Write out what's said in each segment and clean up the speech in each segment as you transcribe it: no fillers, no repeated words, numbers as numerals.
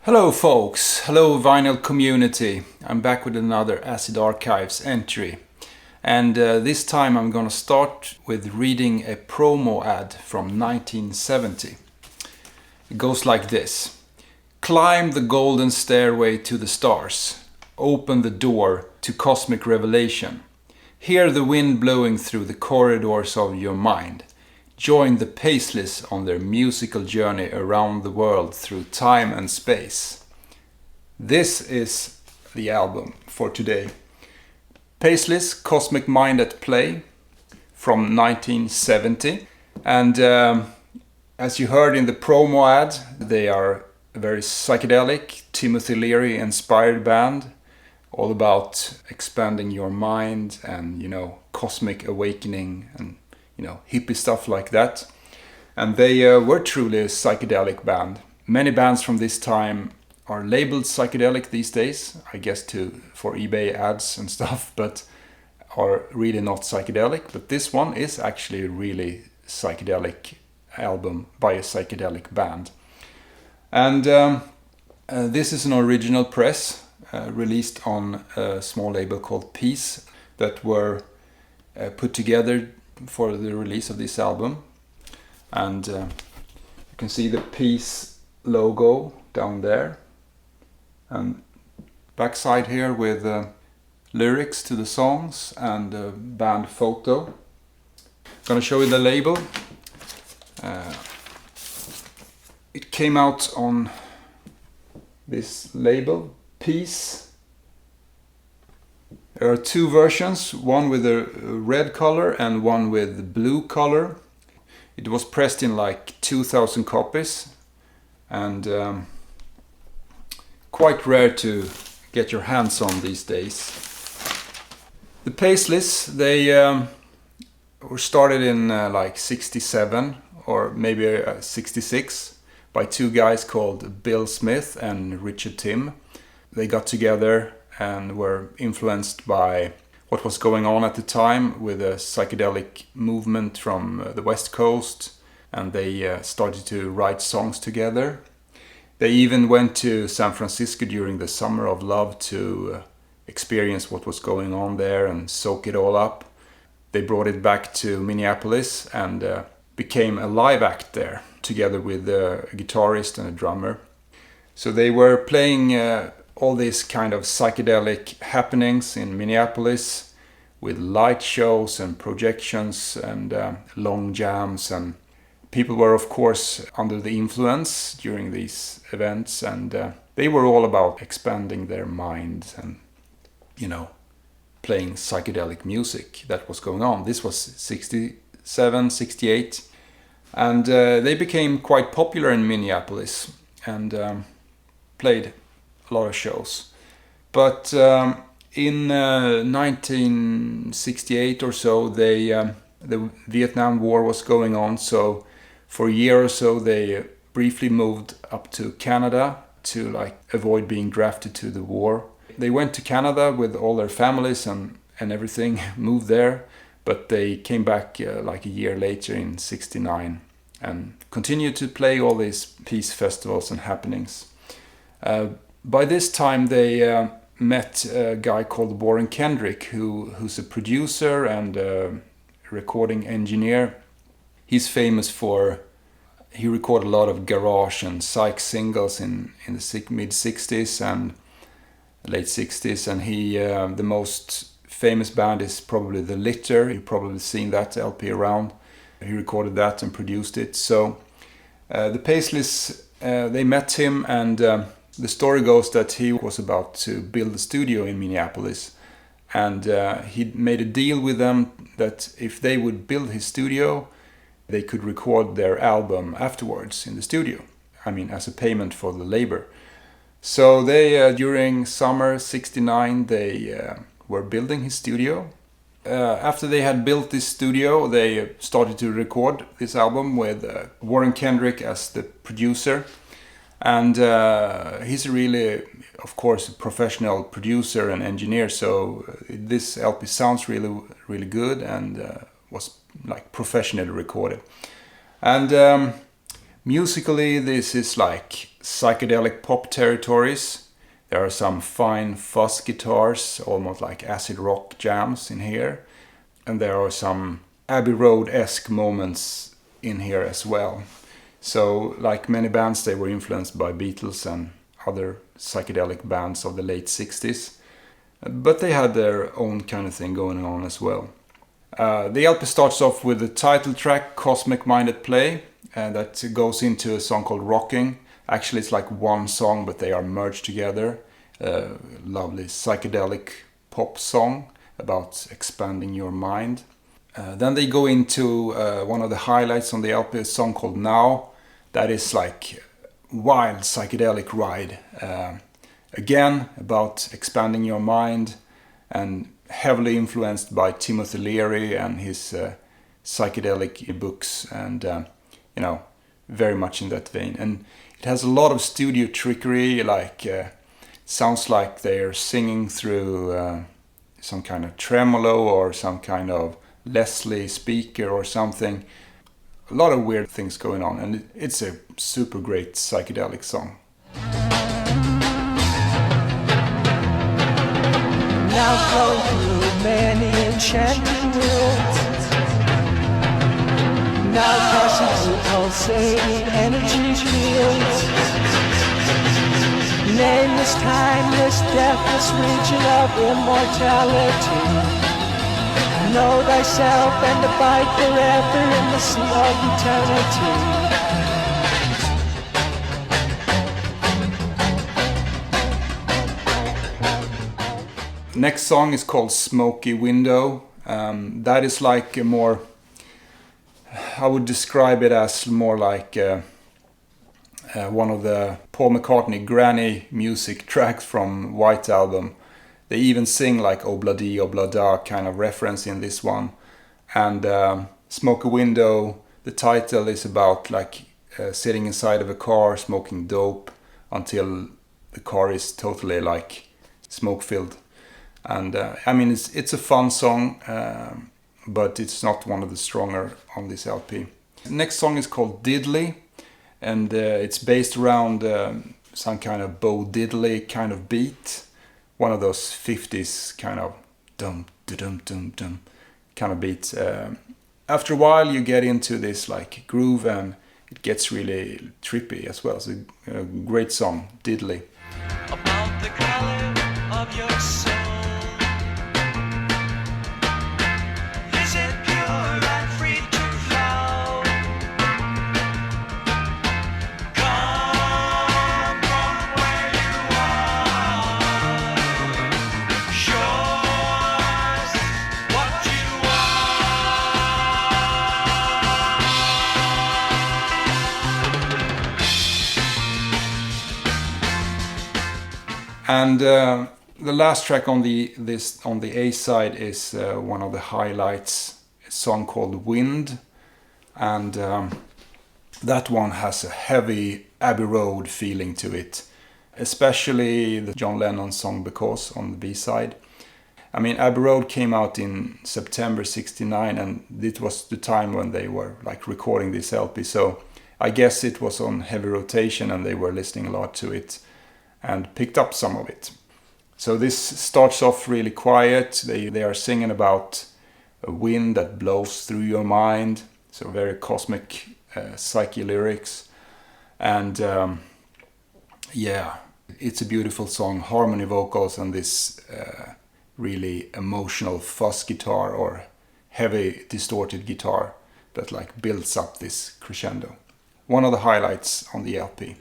Hello folks, hello vinyl community. I'm back with another Acid Archives entry. And this time I'm gonna start with reading a promo ad from 1970. It goes like this. Climb the golden stairway to the stars. Open the door to cosmic revelation. Hear the wind blowing through the corridors of your mind. Join the Paisleys on their musical journey around the world through time and space. This is the album for today. Paisleys, Cosmic Mind at Play from 1970. And as you heard in the promo ad, they are a very psychedelic, Timothy Leary inspired band. All about expanding your mind and, cosmic awakening and hippie stuff like that. And they were truly a psychedelic band. Many bands from this time are labeled psychedelic these days, I guess for eBay ads and stuff, but are really not psychedelic. But this one is actually a really psychedelic album by a psychedelic band. And this is an original press released on a small label called Pess that were put together for the release of this album. And you can see the Pess logo down there, and backside here with lyrics to the songs and a band photo. I'm gonna show you the label. It came out on this label, Pess. There are two versions, one with a red color and one with blue color. It was pressed in like 2,000 copies, and quite rare to get your hands on these days. The Paisleys, they were started in like 67 or maybe 66 by two guys called Bill Smith and Richard Tim. They got together and were influenced by what was going on at the time with a psychedelic movement from the West Coast, and they started to write songs together. They even went to San Francisco during the Summer of Love to experience what was going on there and soak it all up. They brought it back to Minneapolis and became a live act there together with a guitarist and a drummer. So they were playing all these kind of psychedelic happenings in Minneapolis with light shows and projections and long jams, and people were of course under the influence during these events, and they were all about expanding their minds and playing psychedelic music that was going on. This was 67, 68, and they became quite popular in Minneapolis and played a lot of shows. But in 1968 or so, the Vietnam War was going on, so for a year or so they briefly moved up to Canada to avoid being drafted to the war. They went to Canada with all their families and everything, moved there, but they came back like a year later in 69 and continued to play all these peace festivals and happenings. By this time they met a guy called Warren Kendrick, who's a producer and a recording engineer. He's famous he recorded a lot of garage and psych singles in the mid-60s and late 60s, and the most famous band is probably The Litter. You've probably seen that LP around. He recorded that and produced it. So the Paisleys, they met him, and the story goes that he was about to build a studio in Minneapolis, and he made a deal with them that if they would build his studio, they could record their album afterwards in the studio. I mean, as a payment for the labor. So they, during summer 69, they were building his studio. After they had built this studio, they started to record this album with Warren Kendrick as the producer. And he's really, of course, a professional producer and engineer, so this LP sounds really, really good and was professionally recorded. And Musically, this is like psychedelic pop territories. There are some fine fuzz guitars, almost like acid rock jams in here. And there are some Abbey Road-esque moments in here as well. So, like many bands, they were influenced by Beatles and other psychedelic bands of the late 60s. But they had their own kind of thing going on as well. The LP starts off with the title track, Cosmic Minded Play, that goes into a song called Rocking. Actually, it's like one song, but they are merged together. Lovely psychedelic pop song about expanding your mind. Then they go into one of the highlights on the LP, a song called Now. That is like wild psychedelic ride. Again, about expanding your mind, and heavily influenced by Timothy Leary and his psychedelic books, and very much in that vein. And it has a lot of studio trickery, like sounds like they're singing through some kind of tremolo or some kind of Leslie speaker or something. A lot of weird things going on, and it's a super great psychedelic song. Now flowing through many enchanted worlds, now passing through pulsating energy fields. Nameless, timeless, deathless region of immortality. Know thyself and abide forever in the sea of eternity. Next song is called Smoky Window. That is like a more, I would describe it as more like one of the Paul McCartney granny music tracks from White Album. They even sing like Obladi Oblada kind of reference in this one. And Smoky Window, the title is about like sitting inside of a car smoking dope until the car is totally like smoke filled. And I mean, it's a fun song, but it's not one of the stronger on this LP. Next song is called Diddley, and it's based around some kind of Bo Diddley kind of beat. One of those 50s kind of dum dum dum dum kind of beats. After a while, you get into this like groove, and it gets really trippy as well. It's a great song, Diddley. About the color of your soul. Is it pure and free to flow? Come from where you are. Show us what you are. And the last track on the A side is one of the highlights, a song called Wind, and that one has a heavy Abbey Road feeling to it, especially the John Lennon song Because on the B side. I mean, Abbey Road came out in September '69, and it was the time when they were like recording this LP, so I guess it was on heavy rotation and they were listening a lot to it and picked up some of it. So this starts off really quiet. They are singing about a wind that blows through your mind. So very cosmic psyche lyrics. And it's a beautiful song. Harmony vocals and this really emotional fuzz guitar or heavy distorted guitar that like builds up this crescendo. One of the highlights on the LP.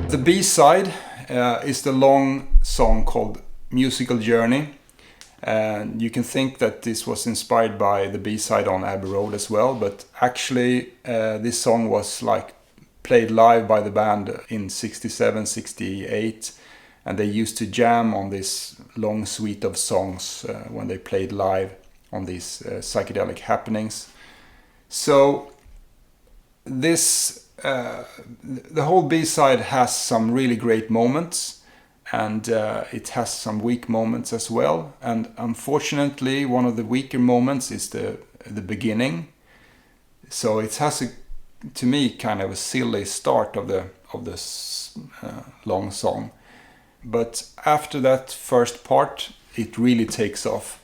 The B-side is the long song called Musical Journey, And you can think that this was inspired by the B-side on Abbey Road as well, but actually this song was like played live by the band in 67, 68, and they used to jam on this long suite of songs when they played live on these psychedelic happenings. So this the whole B-side has some really great moments, and it has some weak moments as well. And unfortunately, one of the weaker moments is the beginning. So it has to me kind of a silly start of the long song. But after that first part, it really takes off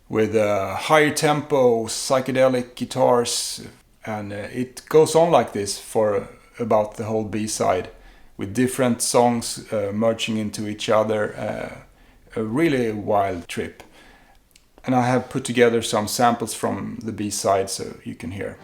with a higher tempo, psychedelic guitars, and it goes on like this for about the whole B-side, with different songs merging into each other. A really wild trip. And I have put together some samples from the B-side so you can hear.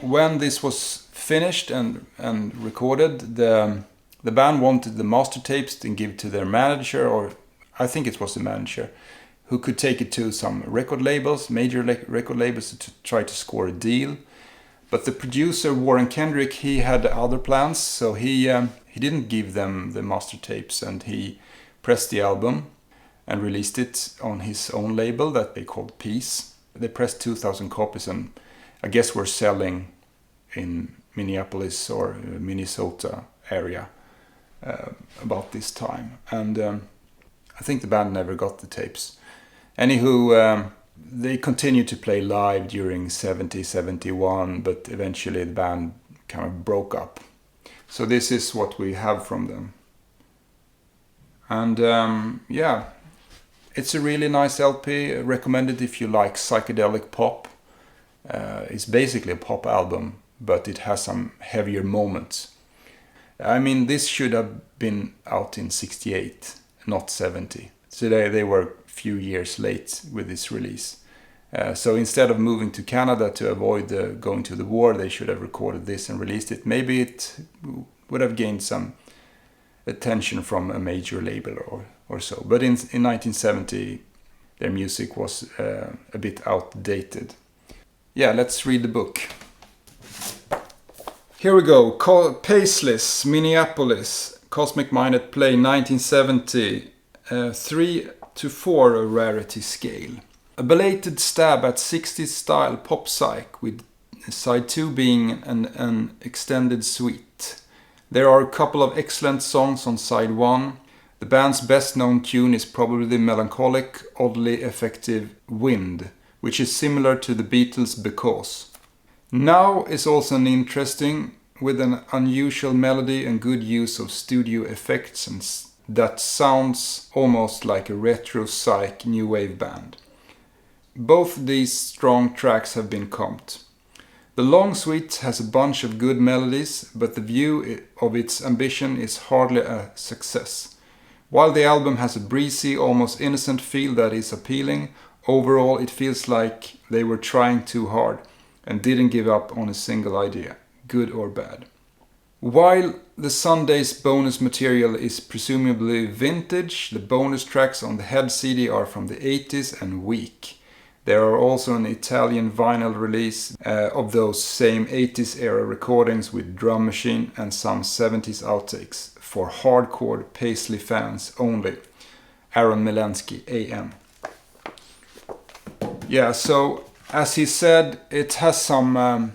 When this was finished and recorded, the band wanted the master tapes to give to their manager, or I think it was the manager, who could take it to some record labels, major record labels, to try to score a deal. But the producer, Warren Kendrick, he had other plans, so he didn't give them the master tapes, and he pressed the album and released it on his own label that they called Pess. They pressed 2,000 copies, and I guess were selling in Minneapolis or Minnesota area about this time. And I think the band never got the tapes. Anywho, they continued to play live during 70, 71, but eventually the band kind of broke up. So this is what we have from them. And yeah, it's a really nice LP. Recommended if you like psychedelic pop. It's basically a pop album, but it has some heavier moments. I mean, this should have been out in 68, not 70. So they were a few years late with this release. So instead of moving to Canada to avoid going to the war, they should have recorded this and released it. Maybe it would have gained some attention from a major label or so. But in 1970, their music was a bit outdated. Yeah, let's read the book. Here we go. Paisleys, Minneapolis, Cosmic Mind at Play, 1970. 3-4 rarity scale. A belated stab at 60s style pop psych, with side 2 being an extended suite. There are a couple of excellent songs on side 1. The band's best known tune is probably the melancholic, oddly effective Wind, which is similar to the Beatles' Because. Now is also an interesting, with an unusual melody and good use of studio effects, and that sounds almost like a retro psych new wave band. Both these strong tracks have been comped. The long suite has a bunch of good melodies, but the view of its ambition is hardly a success. While the album has a breezy, almost innocent feel that is appealing, Overall, it feels like they were trying too hard and didn't give up on a single idea, good or bad. While the Sunday's bonus material is presumably vintage, the bonus tracks on the Head CD are from the 80s and weak. There are also an Italian vinyl release of those same 80s era recordings with drum machine and some 70s outtakes for hardcore Paisley fans only. Aaron Milensky, AM. Yeah, so as he said, it has some...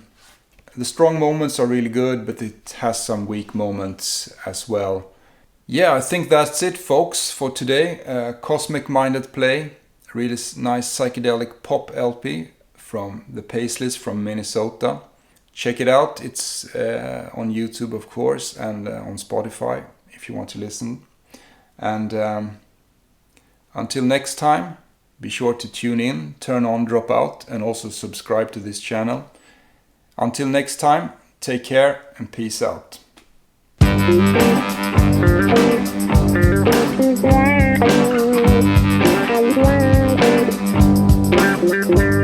the strong moments are really good, but it has some weak moments as well. Yeah, I think that's it, folks, for today. Cosmic Minded Play. Really nice psychedelic pop LP from the Paisleys from Minnesota. Check it out. It's on YouTube, of course, and on Spotify if you want to listen. And until next time, be sure to tune in, turn on, drop out, and also subscribe to this channel. Until next time, take care and peace out. Wow.